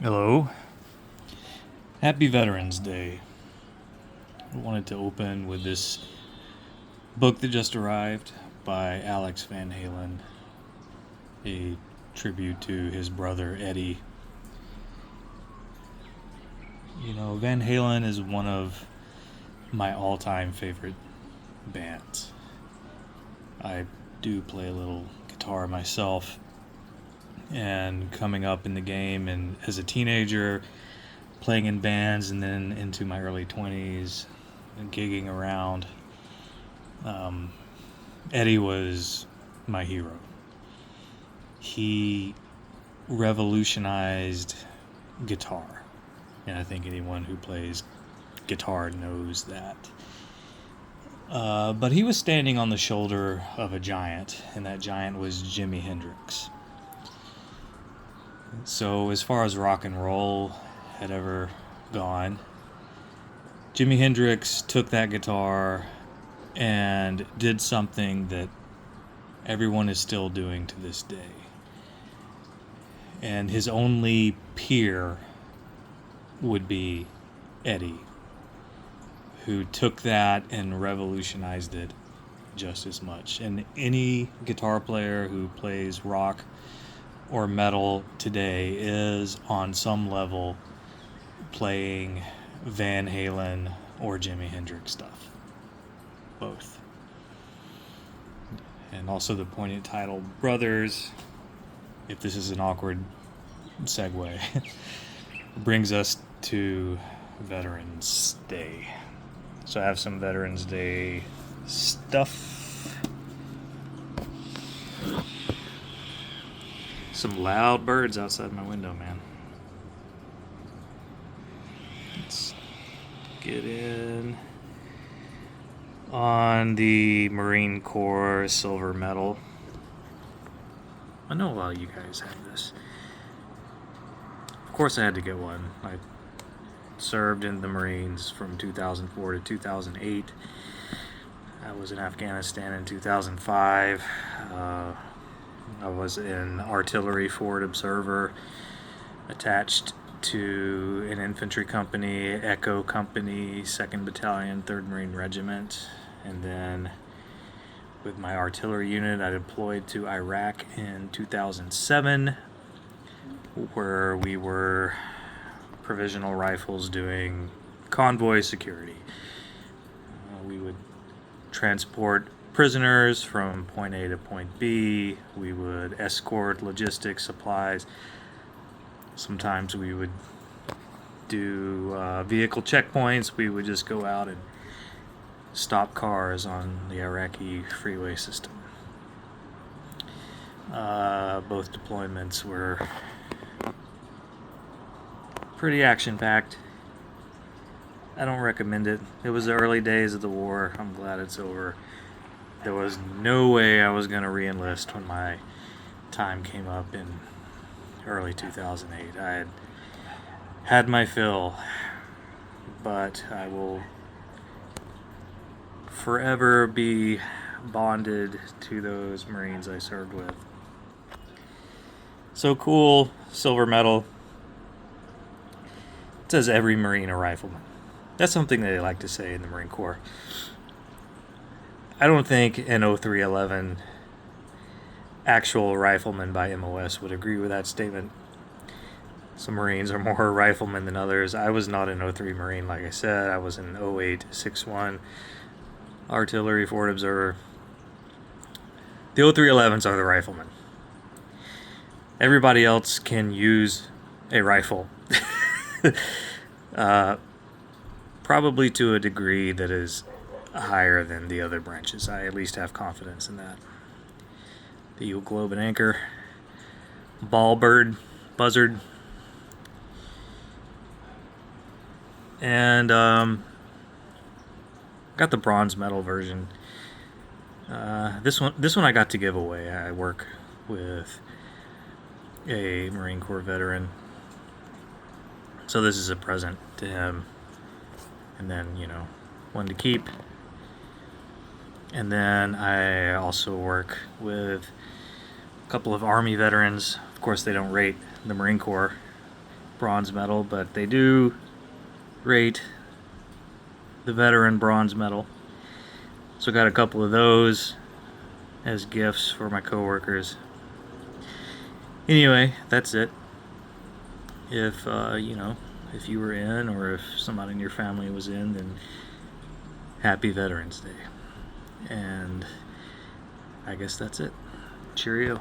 Hello. Happy Veterans Day. I wanted to open with this book that just arrived by Alex Van Halen, a tribute to his brother Eddie. You know, Van Halen is one of my all time favorite bands. I do play a little guitar myself, and coming up in the game and as a teenager, playing in bands, and then into my early 20s and gigging around, um, Eddie was my hero. He revolutionized guitar, and I think anyone who plays guitar knows that. But he was standing on the shoulder of a giant, and that giant was Jimi Hendrix. So, as far as rock and roll had ever gone, Jimi Hendrix took that guitar and did something that everyone is still doing to this day. And his only peer would be Eddie, who took that and revolutionized it just as much. And any guitar player who plays rock or metal today is on some level playing Van Halen or Jimi Hendrix stuff. Both. And also the poignant title, Brothers, if this is an awkward segue, brings us to Veterans Day. So I have some Veterans Day stuff. Some loud birds outside my window, man. Let's get in on the Marine Corps silver medal. I know a lot of you guys have this. Of course I had to get one. I served in the Marines from 2004 to 2008. I was in Afghanistan in 2005. I was an artillery forward observer attached to an infantry company, Echo Company, 2nd Battalion, 3rd Marine Regiment. And then with my artillery unit, I deployed to Iraq in 2007, where we were provisional rifles doing convoy security. We would transport prisoners from point A to point B. We would escort logistics, supplies. Sometimes we would do vehicle checkpoints. We would just go out and stop cars on the Iraqi freeway system. Both deployments were pretty action-packed. I don't recommend it. It was the early days of the war. I'm glad it's over. There was no way I was going to re-enlist when my time came up in early 2008. I had my fill, but I will forever be bonded to those Marines I served with. So cool, silver medal. It says every Marine a rifleman. That's something they like to say in the Marine Corps. I don't think an 0311 actual rifleman by MOS would agree with that statement. Some Marines are more riflemen than others. I was not an 03 Marine, like I said. I was an 0861 artillery forward observer. The 0311s are the riflemen. Everybody else can use a rifle. Probably to a degree that is higher than the other branches. I at least have confidence in that. The Eagle, Globe, and Anchor, Ball Bird, Buzzard, and got the bronze medal version. This one I got to give away. I work with a Marine Corps veteran, so this is a present to him. And then, one to keep. And then I also work with a couple of Army veterans. Of course, they don't rate the Marine Corps. bronze medal, but they do rate the veteran bronze medal. So I got a couple of those as gifts for my coworkers. Anyway, that's it. If if you were in, or if somebody in your family was in, then happy Veterans Day. And I guess that's it. Cheerio.